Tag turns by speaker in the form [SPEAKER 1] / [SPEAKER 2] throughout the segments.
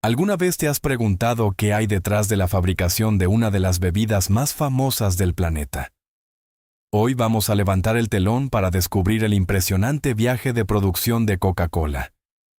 [SPEAKER 1] ¿Alguna vez te has preguntado qué hay detrás de la fabricación de una de las bebidas más famosas del planeta? Hoy vamos a levantar el telón para descubrir el impresionante viaje de producción de Coca-Cola.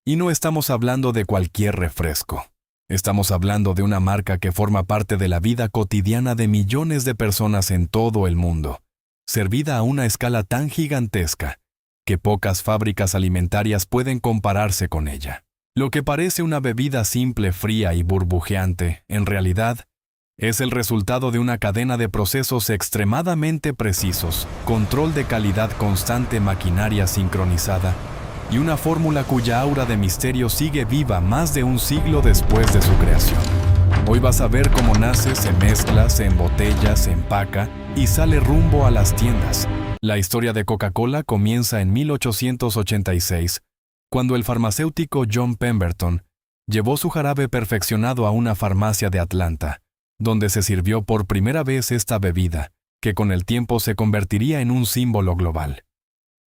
[SPEAKER 1] Y no estamos hablando de cualquier refresco. Estamos hablando de una marca que forma parte de la vida cotidiana de millones de personas en todo el mundo, servida a una escala tan gigantesca que pocas fábricas alimentarias pueden compararse con ella. Lo que parece una bebida simple, fría y burbujeante, en realidad, es el resultado de una cadena de procesos extremadamente precisos, control de calidad constante, maquinaria sincronizada y una fórmula cuya aura de misterio sigue viva más de un siglo después de su creación. Hoy vas a ver cómo nace, se mezcla, se embotella, se empaca y sale rumbo a las tiendas. La historia de Coca-Cola comienza en 1886, cuando el farmacéutico John Pemberton llevó su jarabe perfeccionado a una farmacia de Atlanta, donde se sirvió por primera vez esta bebida, que con el tiempo se convertiría en un símbolo global.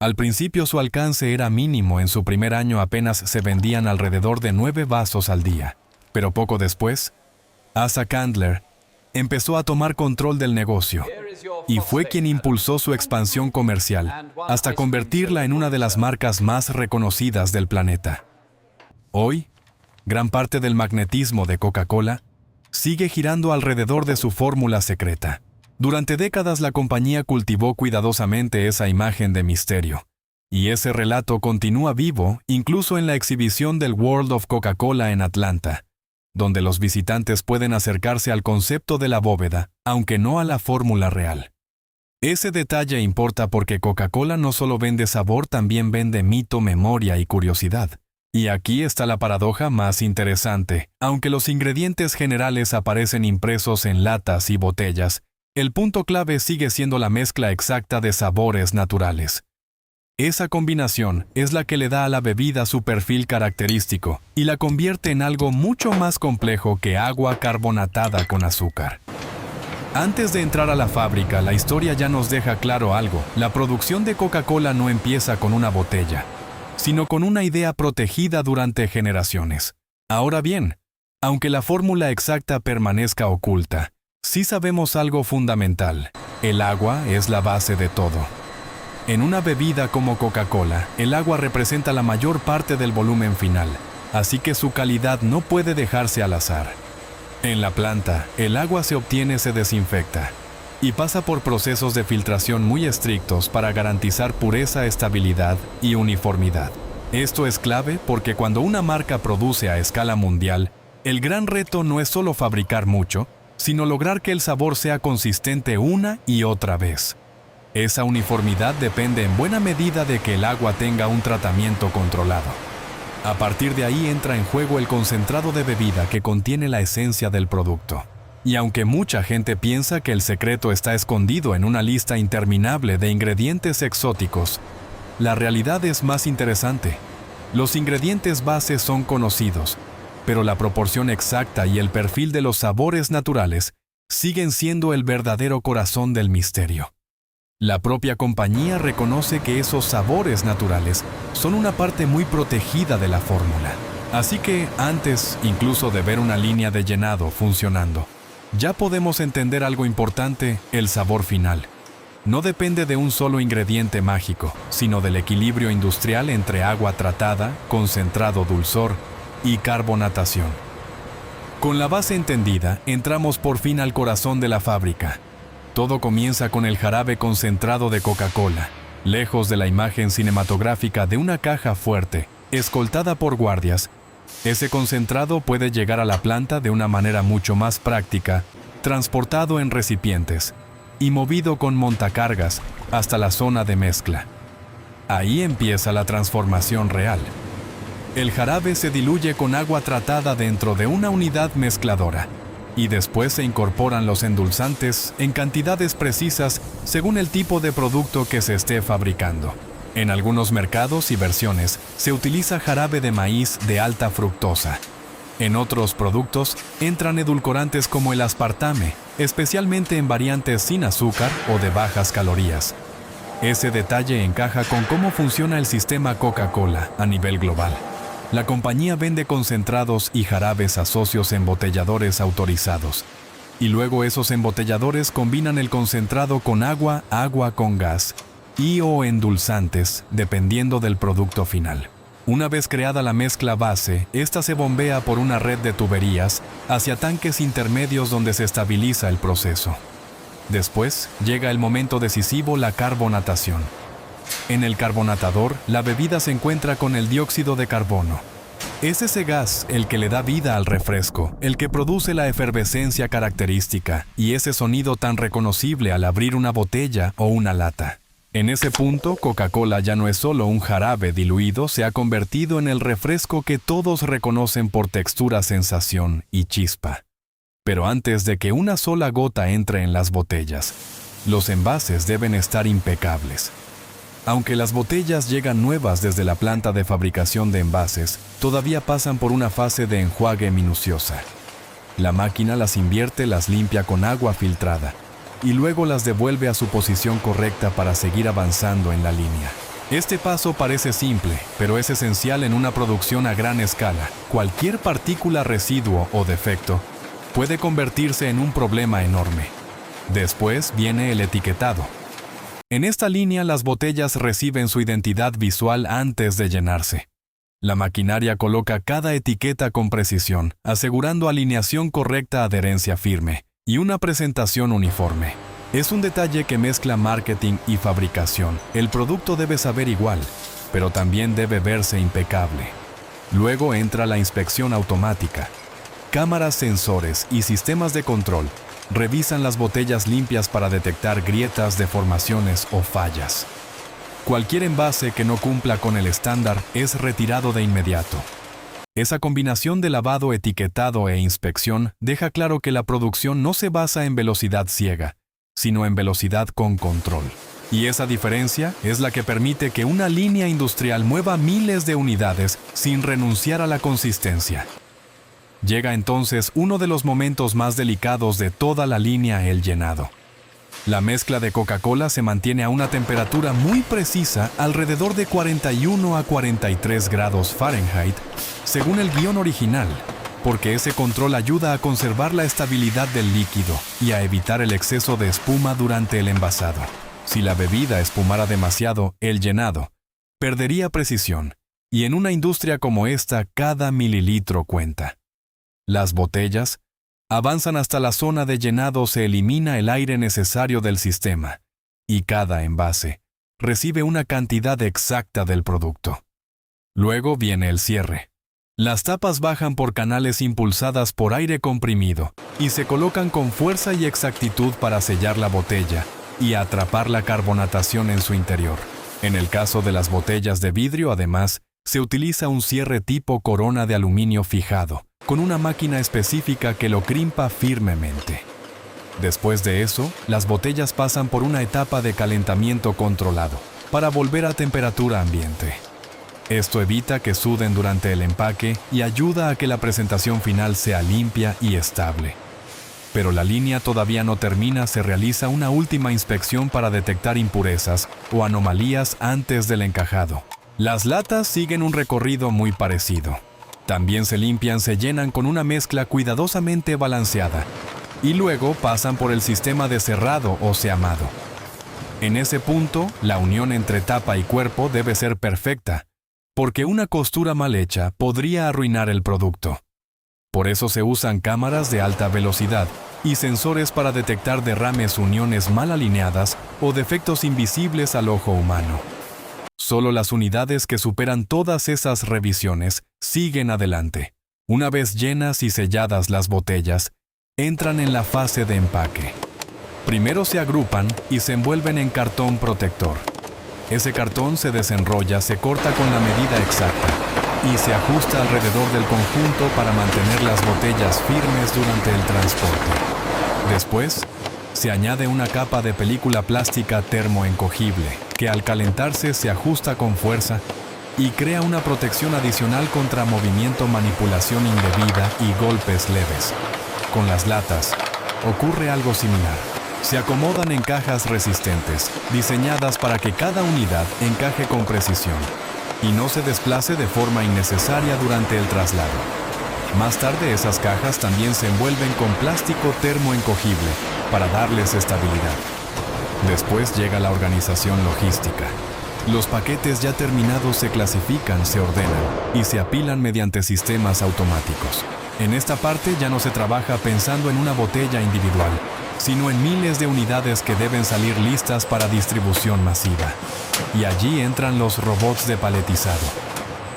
[SPEAKER 1] Al principio su alcance era mínimo, en su primer año apenas se vendían alrededor de 9 vasos al día, pero poco después, Asa Candler empezó a tomar control del negocio y fue quien impulsó su expansión comercial hasta convertirla en una de las marcas más reconocidas del planeta. Hoy, gran parte del magnetismo de Coca-Cola sigue girando alrededor de su fórmula secreta. Durante décadas la compañía cultivó cuidadosamente esa imagen de misterio, y ese relato continúa vivo incluso en la exhibición del World of Coca-Cola en Atlanta, donde los visitantes pueden acercarse al concepto de la bóveda, aunque no a la fórmula real. Ese detalle importa porque Coca-Cola no solo vende sabor, también vende mito, memoria y curiosidad. Y aquí está la paradoja más interesante. Aunque los ingredientes generales aparecen impresos en latas y botellas, el punto clave sigue siendo la mezcla exacta de sabores naturales. Esa combinación es la que le da a la bebida su perfil característico y la convierte en algo mucho más complejo que agua carbonatada con azúcar. Antes de entrar a la fábrica, la historia ya nos deja claro algo. La producción de Coca-Cola no empieza con una botella, sino con una idea protegida durante generaciones. Ahora bien, aunque la fórmula exacta permanezca oculta, sí sabemos algo fundamental. El agua es la base de todo. En una bebida como Coca-Cola, el agua representa la mayor parte del volumen final, así que su calidad no puede dejarse al azar. En la planta, el agua se obtiene, se desinfecta y pasa por procesos de filtración muy estrictos para garantizar pureza, estabilidad y uniformidad. Esto es clave porque cuando una marca produce a escala mundial, el gran reto no es solo fabricar mucho, sino lograr que el sabor sea consistente una y otra vez. Esa uniformidad depende en buena medida de que el agua tenga un tratamiento controlado. A partir de ahí entra en juego el concentrado de bebida que contiene la esencia del producto. Y aunque mucha gente piensa que el secreto está escondido en una lista interminable de ingredientes exóticos, la realidad es más interesante. Los ingredientes base son conocidos, pero la proporción exacta y el perfil de los sabores naturales siguen siendo el verdadero corazón del misterio. La propia compañía reconoce que esos sabores naturales son una parte muy protegida de la fórmula. Así que, antes incluso de ver una línea de llenado funcionando, ya podemos entender algo importante: el sabor final no depende de un solo ingrediente mágico, sino del equilibrio industrial entre agua tratada, concentrado dulzor y carbonatación. Con la base entendida, entramos por fin al corazón de la fábrica. Todo comienza con el jarabe concentrado de Coca-Cola, lejos de la imagen cinematográfica de una caja fuerte, escoltada por guardias. Ese concentrado puede llegar a la planta de una manera mucho más práctica, transportado en recipientes y movido con montacargas hasta la zona de mezcla. Ahí empieza la transformación real. El jarabe se diluye con agua tratada dentro de una unidad mezcladora, y después se incorporan los endulzantes en cantidades precisas según el tipo de producto que se esté fabricando. En algunos mercados y versiones se utiliza jarabe de maíz de alta fructosa. En otros productos entran edulcorantes como el aspartame, especialmente en variantes sin azúcar o de bajas calorías. Ese detalle encaja con cómo funciona el sistema Coca-Cola a nivel global. La compañía vende concentrados y jarabes a socios embotelladores autorizados, y luego esos embotelladores combinan el concentrado con agua, agua con gas y o endulzantes, dependiendo del producto final. Una vez creada la mezcla base, esta se bombea por una red de tuberías hacia tanques intermedios donde se estabiliza el proceso. Después, llega el momento decisivo, la carbonatación. En el carbonatador, la bebida se encuentra con el dióxido de carbono. Es ese gas el que le da vida al refresco, el que produce la efervescencia característica y ese sonido tan reconocible al abrir una botella o una lata. En ese punto, Coca-Cola ya no es solo un jarabe diluido, se ha convertido en el refresco que todos reconocen por textura, sensación y chispa. Pero antes de que una sola gota entre en las botellas, los envases deben estar impecables. Aunque las botellas llegan nuevas desde la planta de fabricación de envases, todavía pasan por una fase de enjuague minuciosa. La máquina las invierte, las limpia con agua filtrada y luego las devuelve a su posición correcta para seguir avanzando en la línea. Este paso parece simple, pero es esencial en una producción a gran escala. Cualquier partícula, residuo o defecto puede convertirse en un problema enorme. Después viene el etiquetado. En esta línea, las botellas reciben su identidad visual antes de llenarse. La maquinaria coloca cada etiqueta con precisión, asegurando alineación correcta, adherencia firme y una presentación uniforme. Es un detalle que mezcla marketing y fabricación. El producto debe saber igual, pero también debe verse impecable. Luego entra la inspección automática. Cámaras, sensores y sistemas de control revisan las botellas limpias para detectar grietas, deformaciones o fallas. Cualquier envase que no cumpla con el estándar es retirado de inmediato. Esa combinación de lavado, etiquetado e inspección deja claro que la producción no se basa en velocidad ciega, sino en velocidad con control. Y esa diferencia es la que permite que una línea industrial mueva miles de unidades sin renunciar a la consistencia. Llega entonces uno de los momentos más delicados de toda la línea, el llenado. La mezcla de Coca-Cola se mantiene a una temperatura muy precisa, alrededor de 41 a 43 grados Fahrenheit, según el guión original, porque ese control ayuda a conservar la estabilidad del líquido y a evitar el exceso de espuma durante el envasado. Si la bebida espumara demasiado, el llenado perdería precisión, y en una industria como esta, cada mililitro cuenta. Las botellas avanzan hasta la zona de llenado, se elimina el aire necesario del sistema, y cada envase recibe una cantidad exacta del producto. Luego viene el cierre. Las tapas bajan por canales impulsadas por aire comprimido y se colocan con fuerza y exactitud para sellar la botella y atrapar la carbonatación en su interior. En el caso de las botellas de vidrio, además, se utiliza un cierre tipo corona de aluminio fijado, con una máquina específica que lo crimpa firmemente. Después de eso, las botellas pasan por una etapa de calentamiento controlado, para volver a temperatura ambiente. Esto evita que suden durante el empaque y ayuda a que la presentación final sea limpia y estable. Pero la línea todavía no termina, se realiza una última inspección para detectar impurezas o anomalías antes del encajado. Las latas siguen un recorrido muy parecido. También se limpian, se llenan con una mezcla cuidadosamente balanceada y luego pasan por el sistema de cerrado o seamado. En ese punto, la unión entre tapa y cuerpo debe ser perfecta, porque una costura mal hecha podría arruinar el producto. Por eso se usan cámaras de alta velocidad y sensores para detectar derrames, uniones mal alineadas o defectos invisibles al ojo humano. Solo las unidades que superan todas esas revisiones siguen adelante. Una vez llenas y selladas las botellas, entran en la fase de empaque. Primero se agrupan y se envuelven en cartón protector. Ese cartón se desenrolla, se corta con la medida exacta y se ajusta alrededor del conjunto para mantener las botellas firmes durante el transporte. Después, se añade una capa de película plástica termoencogible, que al calentarse se ajusta con fuerza y crea una protección adicional contra movimiento, manipulación indebida y golpes leves. Con las latas ocurre algo similar. Se acomodan en cajas resistentes, diseñadas para que cada unidad encaje con precisión. y no se desplace de forma innecesaria durante el traslado. Más tarde esas cajas también se envuelven con plástico termoencogible para darles estabilidad. Después llega la organización logística. Los paquetes ya terminados se clasifican, se ordenan y se apilan mediante sistemas automáticos. En esta parte ya no se trabaja pensando en una botella individual, sino en miles de unidades que deben salir listas para distribución masiva. Y allí entran los robots de paletizado.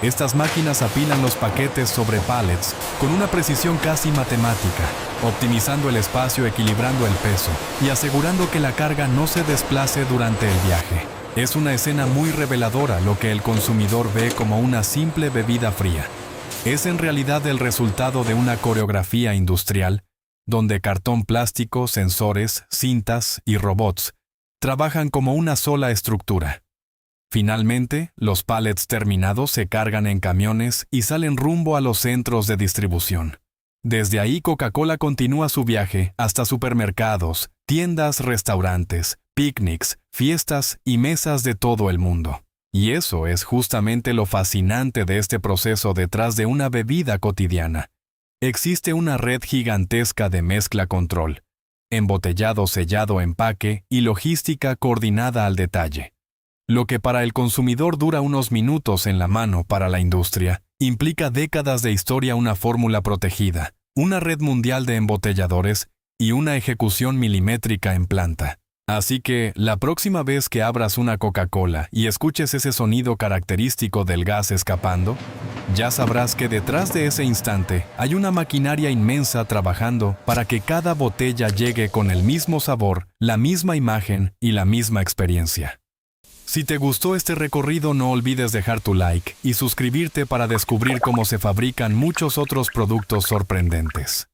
[SPEAKER 1] Estas máquinas apilan los paquetes sobre pallets con una precisión casi matemática, optimizando el espacio, equilibrando el peso y asegurando que la carga no se desplace durante el viaje. Es una escena muy reveladora lo que el consumidor ve como una simple bebida fría. Es en realidad el resultado de una coreografía industrial, donde cartón plástico, sensores, cintas y robots trabajan como una sola estructura. Finalmente, los pallets terminados se cargan en camiones y salen rumbo a los centros de distribución. Desde ahí Coca-Cola continúa su viaje hasta supermercados, tiendas, restaurantes, picnics, fiestas y mesas de todo el mundo. Y eso es justamente lo fascinante de este proceso detrás de una bebida cotidiana. Existe una red gigantesca de mezcla-control, embotellado, sellado, empaque y logística coordinada al detalle. Lo que para el consumidor dura unos minutos en la mano, para la industria implica décadas de historia, una fórmula protegida, una red mundial de embotelladores y una ejecución milimétrica en planta. Así que, la próxima vez que abras una Coca-Cola y escuches ese sonido característico del gas escapando, ya sabrás que detrás de ese instante hay una maquinaria inmensa trabajando para que cada botella llegue con el mismo sabor, la misma imagen y la misma experiencia. Si te gustó este recorrido, no olvides dejar tu like y suscribirte para descubrir cómo se fabrican muchos otros productos sorprendentes.